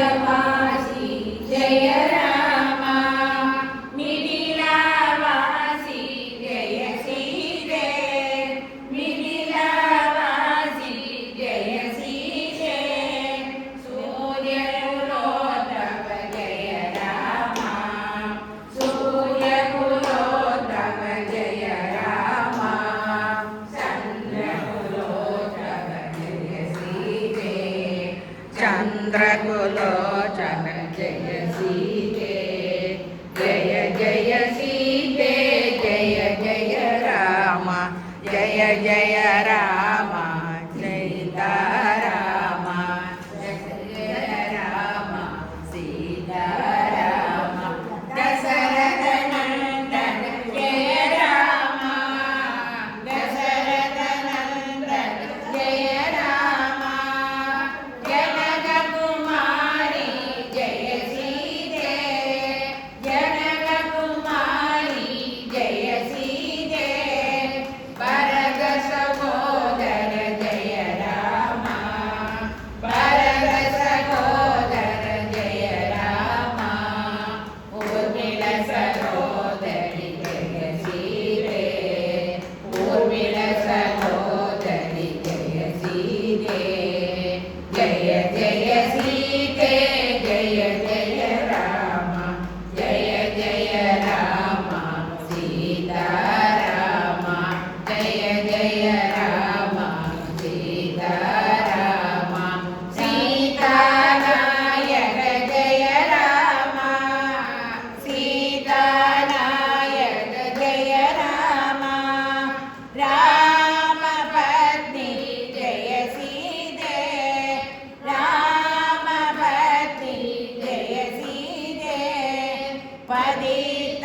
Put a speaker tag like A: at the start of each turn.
A: मिथिलावासी जय राम मिथिलावासी जय सीते मिथिलावासी जय सीते सूर्यकुलोत्तम जय राम सूर्यकुलोत्तम जय राम चन्द्रकुलोत्तम जय सीते चन्द्रकुलोचन जय सीते जय जय सीते जय जय राम जय जय राम सीता राम जय जय राम सीता राम दशरथ नंदन जय राम दशरथ नंदन जय राम जनक कुमारी जय सीते जनक कुमारी जय सीते भरत सहोदर जय राम भरत सहोदर जय राम ऊर्मिल सहोदरि जय सीते ऊर्मिल सहोदरि जय सीते जय जय सीते जय जय राम जय जय राम सीता राम जय जय राम सीता राम सीता नायक जय राम सीता नायक जय राम राम पत्नी जय सीते राम पत्नी जय सीते पतित